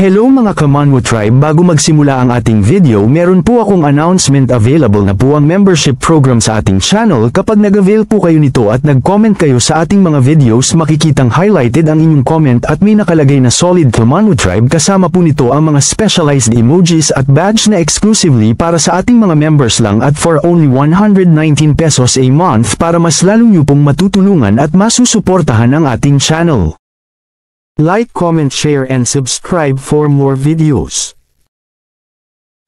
Hello mga Kamanwo Tribe, bago magsimula ang ating video meron po akong announcement. Available na po ang membership program sa ating channel. Kapag nag-avail po kayo nito at nag-comment kayo sa ating mga videos, makikitang highlighted ang inyong comment at may nakalagay na solid Kamanwo Tribe. Kasama po nito ang mga specialized emojis at badge na exclusively para sa ating mga members lang at for only 119 pesos a month para mas lalo nyo pong matutulungan at masusuportahan ang ating channel. Like, comment, share and subscribe for more videos.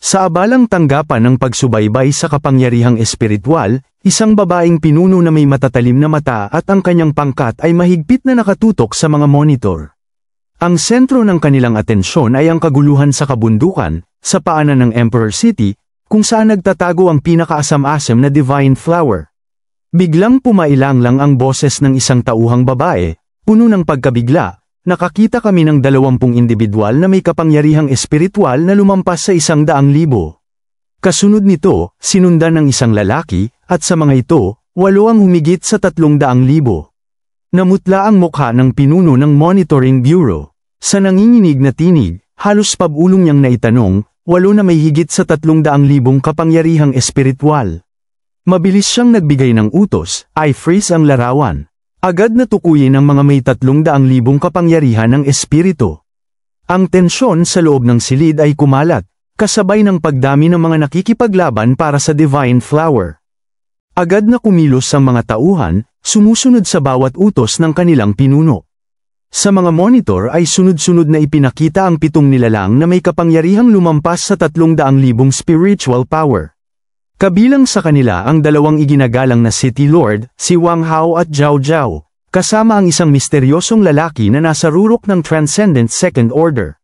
Sa abalang tanggapan ng pagsubaybay sa kapangyarihang espiritual, isang babaeng pinuno na may matatalim na mata at ang kanyang pangkat ay mahigpit na nakatutok sa mga monitor. Ang sentro ng kanilang atensyon ay ang kaguluhan sa kabundukan, sa paanan ng Emperor City, kung saan nagtatago ang pinakaasam-asam na Divine Flower. Biglang pumailang lang ang boses ng isang tauhang babae, puno ng pagkabigla. Nakakita kami ng 20 individual na may kapangyarihang espiritual na lumampas sa 100,000. Kasunod nito, sinundan ng isang lalaki, at sa mga ito, 8 ang humigit sa 300,000. Namutla ang mukha ng pinuno ng Monitoring Bureau. Sa nanginginig na tinig, halos pabulong niyang naitanong, 8 na may higit sa 300,000 kapangyarihang espiritual. Mabilis siyang nagbigay ng utos, i-freeze ang larawan. Agad na tukuyin ang mga may 300,000 kapangyarihan ng espiritu. Ang tensyon sa loob ng silid ay kumalat, kasabay ng pagdami ng mga nakikipaglaban para sa Divine Flower. Agad na kumilos ang mga tauhan, sumusunod sa bawat utos ng kanilang pinuno. Sa mga monitor ay sunod-sunod na ipinakita ang 7 nilalang na may kapangyarihang lumampas sa 300,000 spiritual power. Kabilang sa kanila ang 2 iginagalang na City Lord, si Wang Hao at Zhao Zhao, kasama ang isang misteryosong lalaki na nasa rurok ng Transcendent Second Order.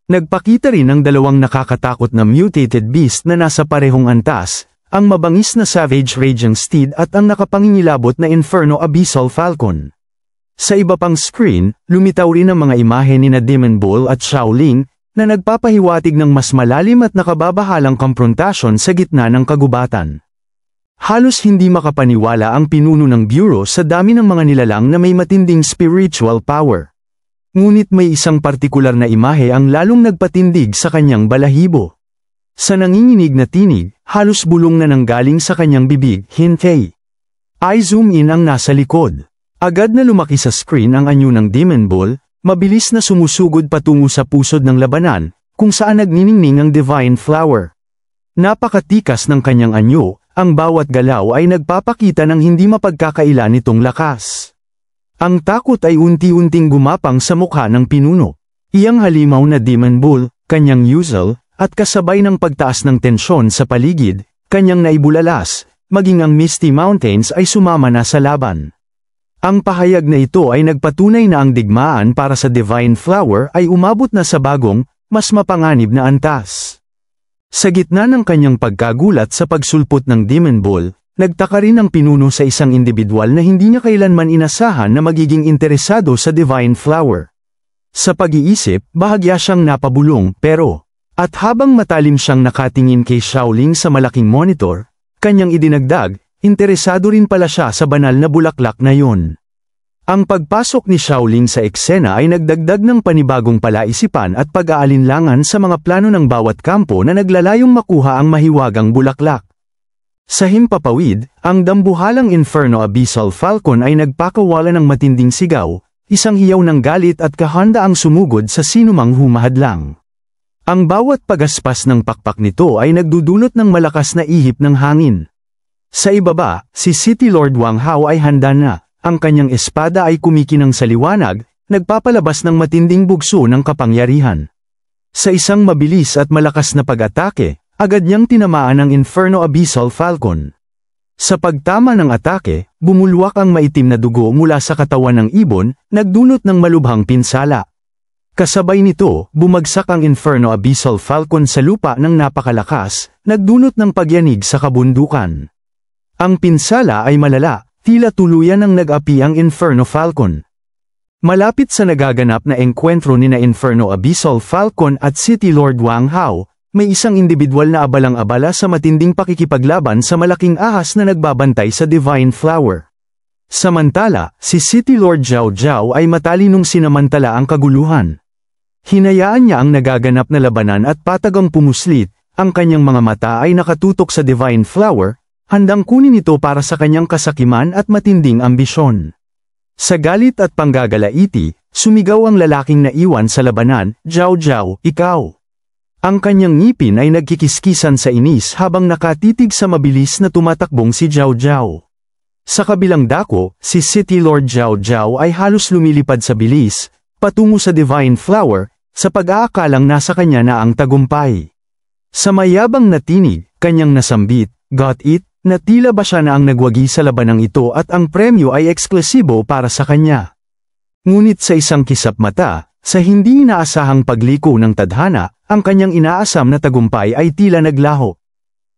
Nagpakita rin ang 2 nakakatakot na mutated beast na nasa parehong antas, ang mabangis na Savage Raging Steed at ang nakapangingilabot na Inferno Abyssal Falcon. Sa iba pang screen, lumitaw rin ang mga imahe ni na Demon Bull at Shaolin, na nagpapahiwatig ng mas malalim at nakababahalang komprontasyon sa gitna ng kagubatan. Halos hindi makapaniwala ang pinuno ng bureau sa dami ng mga nilalang na may matinding spiritual power. Ngunit may isang partikular na imahe ang lalong nagpatindig sa kanyang balahibo. Sa nanginginig na tinig, halos bulong na nanggaling sa kanyang bibig, hintay. I-zoom in ang nasa likod. Agad na lumaki sa screen ang anyo ng Demon Bull, mabilis na sumusugod patungo sa pusod ng labanan, kung saan nagniningning ang Divine Flower. Napakatikas ng kanyang anyo, ang bawat galaw ay nagpapakita ng hindi mapagkakaila nitong lakas. Ang takot ay unti-unting gumapang sa mukha ng pinuno. Iyang halimaw na Demon Bull, kanyang usual, at kasabay ng pagtaas ng tensyon sa paligid, kanyang naibulalas, maging ang Misty Mountains ay sumama na sa laban. Ang pahayag na ito ay nagpatunay na ang digmaan para sa Divine Flower ay umabot na sa bagong, mas mapanganib na antas. Sa gitna ng kanyang pagkagulat sa pagsulpot ng Demon Bull, nagtaka rin ang pinuno sa isang individual na hindi niya kailanman inasahan na magiging interesado sa Divine Flower. Sa pag-iisip, bahagya siyang napabulong pero, at habang matalim siyang nakatingin kay Shaolin sa malaking monitor, kanyang idinagdag, interesado rin pala siya sa banal na bulaklak na yun. Ang pagpasok ni Shaolin sa eksena ay nagdagdag ng panibagong palaisipan at pag-aalinlangan sa mga plano ng bawat kampo na naglalayong makuha ang mahiwagang bulaklak. Sa himpapawid, ang dambuhalang Inferno Abyssal Falcon ay nagpakawala ng matinding sigaw, isang hiyaw ng galit at kahanda ang sumugod sa sinumang humahadlang. Ang bawat pagaspas ng pakpak nito ay nagdudulot ng malakas na ihip ng hangin. Sa ibaba, si City Lord Wang Hao ay handa na, ang kanyang espada ay kumikinang sa liwanag, nagpapalabas ng matinding bugso ng kapangyarihan. Sa isang mabilis at malakas na pag-atake, agad niyang tinamaan ang Inferno Abyssal Falcon. Sa pagtama ng atake, bumulwak ang maitim na dugo mula sa katawan ng ibon, nagdulot ng malubhang pinsala. Kasabay nito, bumagsak ang Inferno Abyssal Falcon sa lupa ng napakalakas, nagdulot ng pagyanig sa kabundukan. Ang pinsala ay malala, tila tuluyan ng nag-api ang Inferno Falcon. Malapit sa nagaganap na engkwentro ni na Inferno Abyssal Falcon at City Lord Wang Hao, may isang individual na abalang-abala sa matinding pakikipaglaban sa malaking ahas na nagbabantay sa Divine Flower. Samantala, si City Lord Zhao Zhao ay matalinong sinamantala ang kaguluhan. Hinayaan niya ang nagaganap na labanan at patagang pumuslit, ang kanyang mga mata ay nakatutok sa Divine Flower, handang kunin ito para sa kanyang kasakiman at matinding ambisyon. Sa galit at panggagalaiti, sumigaw ang lalaking naiwan sa labanan, "Jiao Jiao, ikaw!" Ang kanyang ngipin ay nagkikiskisan sa inis habang nakatitig sa mabilis na tumatakbong si Jiao Jiao. Sa kabilang dako, si City Lord Jiao Jiao ay halos lumilipad sa bilis, patungo sa Divine Flower, sa pag-aakalang nasa kanya na ang tagumpay. Sa mayabang na tinig, kanyang nasambit, "Got it?" na tila ba siya na ang nagwagi sa labanang ito at ang premyo ay eksklusibo para sa kanya. Ngunit sa isang kisap mata, sa hindi inaasahang pagliko ng tadhana, ang kanyang inaasam na tagumpay ay tila naglaho.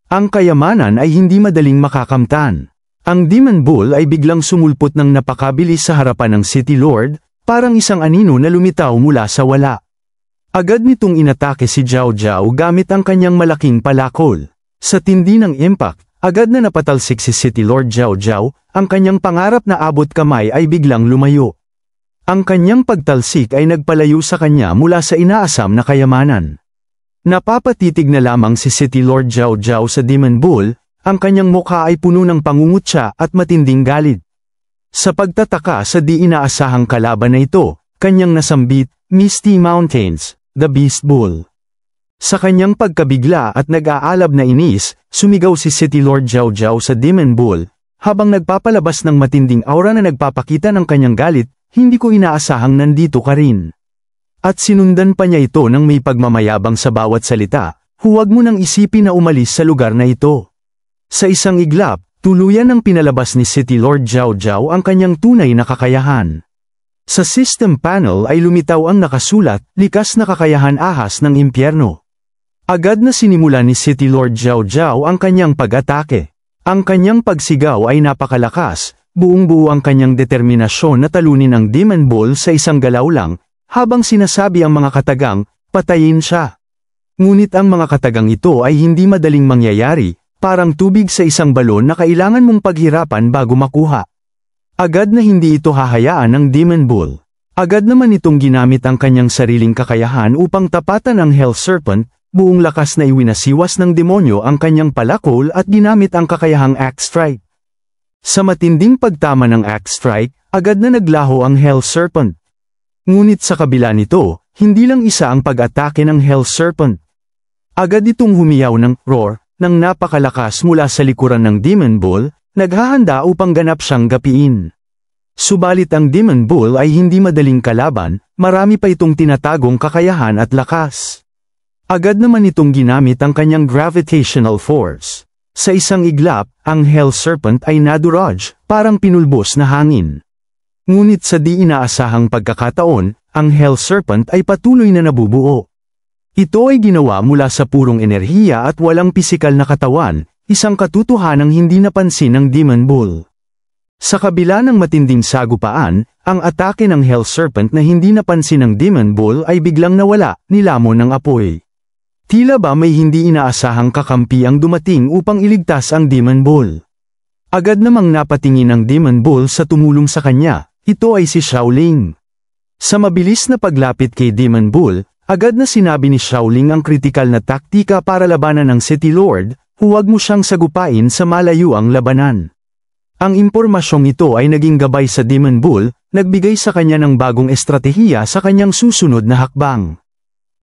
Ang kayamanan ay hindi madaling makakamtan. Ang Demon Bull ay biglang sumulpot ng napakabilis sa harapan ng City Lord, parang isang anino na lumitaw mula sa wala. Agad nitong inatake si Jiao Jiao gamit ang kanyang malaking palakol. Sa tindi ng impact, agad na napatalsik si City Lord Jiao Jiao, ang kanyang pangarap na abot kamay ay biglang lumayo. Ang kanyang pagtalsik ay nagpalayo sa kanya mula sa inaasam na kayamanan. Napapatitig na lamang si City Lord Jiao Jiao sa Demon Bull, ang kanyang mukha ay puno ng pangungutya at matinding galit. Sa pagtataka sa di inaasahang kalaban na ito, kanyang nasambit, "Misty Mountains, the Beast Bull." Sa kanyang pagkabigla at nag-aalab na inis, sumigaw si City Lord Jiao Jiao sa Demon Bull, habang nagpapalabas ng matinding aura na nagpapakita ng kanyang galit, "Hindi ko inaasahang nandito ka rin." At sinundan pa niya ito ng may pagmamayabang sa bawat salita, "Huwag mo nang isipin na umalis sa lugar na ito." Sa isang iglap, tuluyan ng pinalabas ni City Lord Jiao Jiao ang kanyang tunay na kakayahan. Sa system panel ay lumitaw ang nakasulat, "Likas na kakayahan ahas ng impyerno." Agad na sinimula ni City Lord Jiao Jiao ang kanyang pag-atake. Ang kanyang pagsigaw ay napakalakas, buong-buo ang kanyang determinasyon na talunin ang Demon Bull sa isang galaw lang, habang sinasabi ang mga katagang, "Patayin siya." Ngunit ang mga katagang ito ay hindi madaling mangyayari, parang tubig sa isang balon na kailangan mong paghirapan bago makuha. Agad na hindi ito hahayaan ng Demon Bull. Agad naman itong ginamit ang kanyang sariling kakayahan upang tapatan ang Hell Serpent, buong lakas na iwinasiwas ng demonyo ang kanyang palakol at ginamit ang kakayahang Axe Strike. Sa matinding pagtama ng Axe Strike, agad na naglaho ang Hell Serpent. Ngunit sa kabila nito, hindi lang isa ang pag-atake ng Hell Serpent. Agad itong humiyaw ng roar, ng napakalakas mula sa likuran ng Demon Bull, naghahanda upang ganap siyang gapiin. Subalit ang Demon Bull ay hindi madaling kalaban, marami pa itong tinatagong kakayahan at lakas. Agad naman itong ginamit ang kanyang gravitational force. Sa isang iglap, ang Hell Serpent ay naduraj, parang pinulbos na hangin. Ngunit sa di inaasahang pagkakataon, ang Hell Serpent ay patuloy na nabubuo. Ito ay ginawa mula sa purong enerhiya at walang pisikal na katawan, isang katotohanang hindi napansin ng Demon Bull. Sa kabila ng matinding sagupaan, ang atake ng Hell Serpent na hindi napansin ng Demon Bull ay biglang nawala, nilamon ng apoy. Tila ba may hindi inaasahang kakampi ang dumating upang iligtas ang Demon Bull. Agad namang napatingin ang Demon Bull sa tumulong sa kanya. Ito ay si Xiaoling. Sa mabilis na paglapit kay Demon Bull, agad na sinabi ni Xiaoling ang kritikal na taktika para labanan ng City Lord, "Huwag mo siyang sagupain sa malayuang labanan." Ang impormasyong ito ay naging gabay sa Demon Bull, nagbigay sa kanya ng bagong estratehiya sa kanyang susunod na hakbang.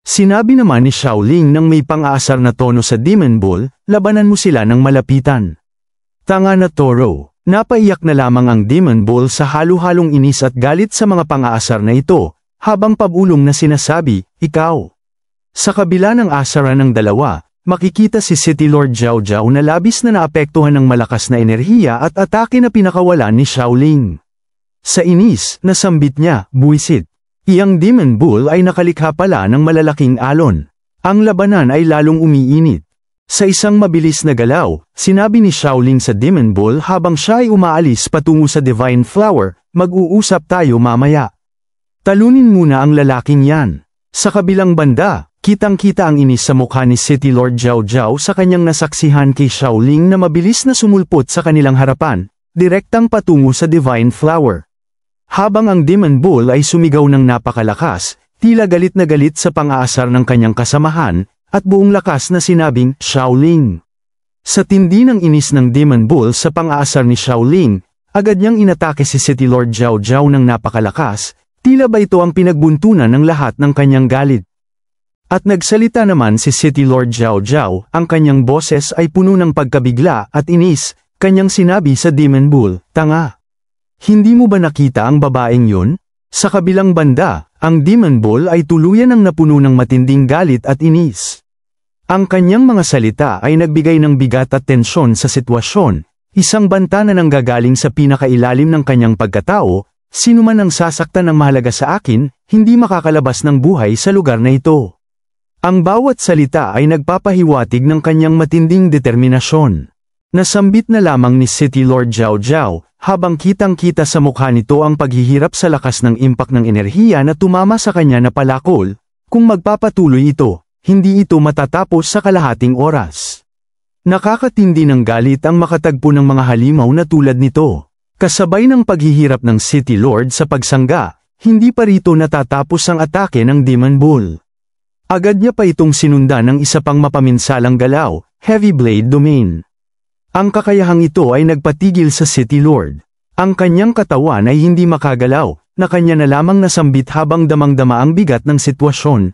Sinabi naman ni Xiaoling nang may pang-aasar na tono sa Demon Bull, "Labanan mo sila ng malapitan." Tanga na Toro. Napaiyak na lamang ang Demon Bull sa halo-halong inis at galit sa mga pang-aasar na ito, habang pabulong na sinasabi, "Ikaw." Sa kabila ng asaran ng dalawa, makikita si City Lord Jiao Jiao na labis na naapektuhan ng malakas na enerhiya at atake na pinakawalan ni Xiaoling. Sa inis, nasambit niya, "Buwisit." Iyang Demon Bull ay nakalikha pala ng malalaking alon. Ang labanan ay lalong umiinit. Sa isang mabilis na galaw, sinabi ni Xiaoling sa Demon Bull habang siya ay umaalis patungo sa Divine Flower, "Mag-uusap tayo mamaya. Talunin muna ang lalaking yan." Sa kabilang banda, kitang-kita ang inis sa mukha ni City Lord Jiao Jiao sa kanyang nasaksihan kay Xiaoling na mabilis na sumulpot sa kanilang harapan, direktang patungo sa Divine Flower. Habang ang Demon Bull ay sumigaw ng napakalakas, tila galit na galit sa pang-aasar ng kanyang kasamahan, at buong lakas na sinabing, Shaoling. Sa tindi ng inis ng Demon Bull sa pang-aasar ni Shaoling, agad niyang inatake si City Lord Zhao Zhao ng napakalakas, tila ba ito ang pinagbuntunan ng lahat ng kanyang galit. At nagsalita naman si City Lord Zhao Zhao, ang kanyang boses ay puno ng pagkabigla at inis, kanyang sinabi sa Demon Bull, tanga. Hindi mo ba nakita ang babaeng yun? Sa kabilang banda, ang Demon Bull ay tuluyan ng napuno ng matinding galit at inis. Ang kanyang mga salita ay nagbigay ng bigat at tensyon sa sitwasyon, isang banta na nanggagaling sa pinakailalim ng kanyang pagkatao, sino man ang sasaktan ng mahalaga sa akin, hindi makakalabas ng buhay sa lugar na ito. Ang bawat salita ay nagpapahiwatig ng kanyang matinding determinasyon. Nasambit na lamang ni City Lord Zhao Zhao, habang kitang-kita sa mukha nito ang paghihirap sa lakas ng impact ng enerhiya na tumama sa kanya na palakol, kung magpapatuloy ito, hindi ito matatapos sa kalahating oras. Nakakatindi ng galit ang makatagpo ng mga halimaw na tulad nito. Kasabay ng paghihirap ng City Lord sa pagsangga, hindi pa rito natatapos ang atake ng Demon Bull. Agad niya pa itong sinundan ng isa pang mapaminsalang galaw, Heavy Blade Domain. Ang kakayahang ito ay nagpatigil sa City Lord. Ang kanyang katawan ay hindi makagalaw, na kanya na lamang nasambit habang damang-dama ang bigat ng sitwasyon,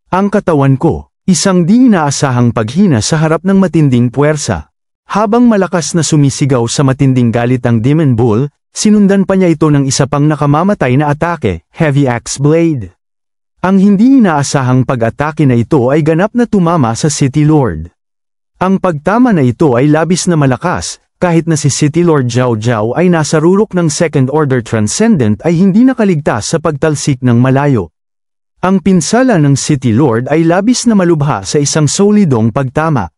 Ang katawan ko, isang di inaasahang paghina sa harap ng matinding puwersa. Habang malakas na sumisigaw sa matinding galit ang Demon Bull, sinundan pa niya ito ng isa pang nakamamatay na atake, Heavy Axe Blade. Ang hindi inaasahang pag-atake na ito ay ganap na tumama sa City Lord. Ang pagtama na ito ay labis na malakas, kahit na si City Lord Zhao Zhao ay nasa rurok ng Second Order Transcendent ay hindi nakaligtas sa pagtalsik ng malayo. Ang pinsala ng City Lord ay labis na malubha sa isang solidong pagtama.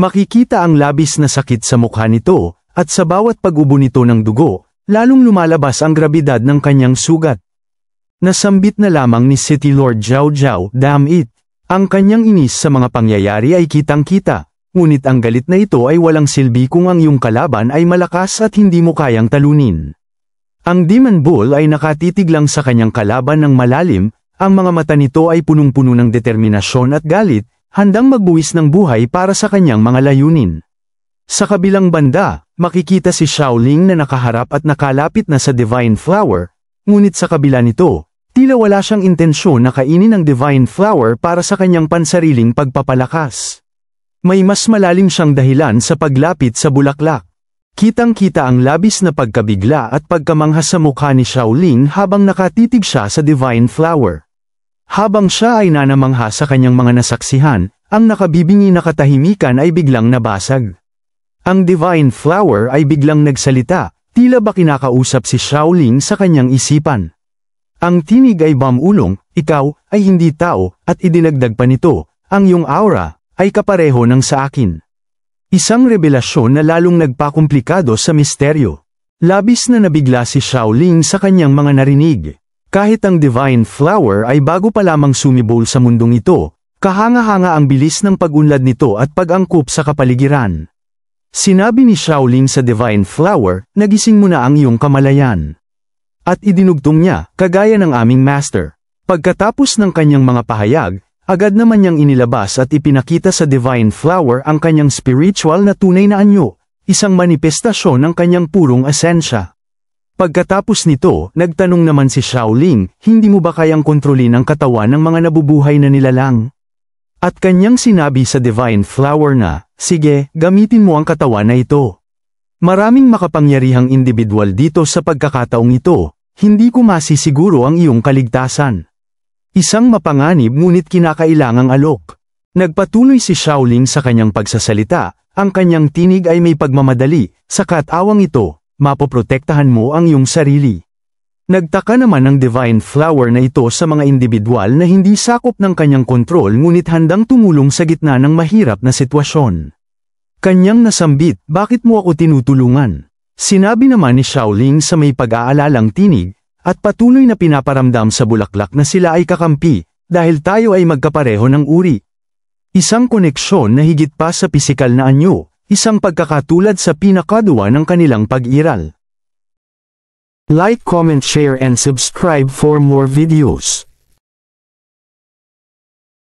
Makikita ang labis na sakit sa mukha nito, at sa bawat pag-ubo nito ng dugo, lalong lumalabas ang grabidad ng kanyang sugat. Nasambit na lamang ni City Lord Zhao Zhao, damn it. Ang kanyang inis sa mga pangyayari ay kitang-kita, ngunit ang galit na ito ay walang silbi kung ang iyong kalaban ay malakas at hindi mo kayang talunin. Ang Demon Bull ay nakatitig lang sa kanyang kalaban ng malalim, ang mga mata nito ay punong-puno ng determinasyon at galit, handang magbuwis ng buhay para sa kanyang mga layunin. Sa kabilang banda, makikita si Shaoling na nakaharap at nakalapit na sa Divine Flower, ngunit sa kabila nito, tila wala siyang intensyon na kainin ang Divine Flower para sa kanyang pansariling pagpapalakas. May mas malalim siyang dahilan sa paglapit sa bulaklak. Kitang-kita ang labis na pagkabigla at pagkamangha sa mukha ni Shaoling habang nakatitig siya sa Divine Flower. Habang siya ay nanamangha sa kanyang mga nasaksihan, ang nakabibingi na katahimikan ay biglang nabasag. Ang Divine Flower ay biglang nagsalita, tila ba kinakausap si Shaoling sa kanyang isipan. Ang tinig ay bamulong, ikaw, ay hindi tao, at idinagdag pa nito, ang iyong aura, ay kapareho ng sa akin. Isang revelasyon na lalong nagpakomplikado sa misteryo. Labis na nabigla si Shaoling sa kanyang mga narinig. Kahit ang Divine Flower ay bago pa lamang sumibol sa mundong ito, kahanga-hanga ang bilis ng pag-unlad nito at pag-angkop sa kapaligiran. Sinabi ni Shaoling sa Divine Flower, nagising mo na ang iyong kamalayan. At idinugtong niya, kagaya ng aming master. Pagkatapos ng kanyang mga pahayag, agad naman niyang inilabas at ipinakita sa Divine Flower ang kanyang spiritual na tunay na anyo, isang manifestasyon ng kanyang purong esensya. Pagkatapos nito, nagtanong naman si Shaoling, hindi mo ba kayang kontrolin ang katawan ng mga nabubuhay na nilalang? At kanyang sinabi sa Divine Flower na, sige, gamitin mo ang katawan na ito. Maraming makapangyarihang individual dito sa pagkakataong ito, hindi ko masisiguro ang iyong kaligtasan. Isang mapanganib ngunit kinakailangang alok. Nagpatuloy si Shaoling sa kanyang pagsasalita, ang kanyang tinig ay may pagmamadali, sa katawang ito, mapoprotektahan mo ang iyong sarili. Nagtaka naman ang Divine Flower na ito sa mga individual na hindi sakop ng kanyang kontrol ngunit handang tumulong sa gitna ng mahirap na sitwasyon. Kanyang nasambit, bakit mo ako tinutulungan? Sinabi naman ni Shaoling sa may pag-aalalang tinig, at patuloy na pinaparamdam sa bulaklak na sila ay kakampi, dahil tayo ay magkapareho ng uri. Isang koneksyon na higit pa sa pisikal na anyo, isang pagkakatulad sa pinakaduwa ng kanilang pag-iral. Like, comment, share and subscribe for more videos.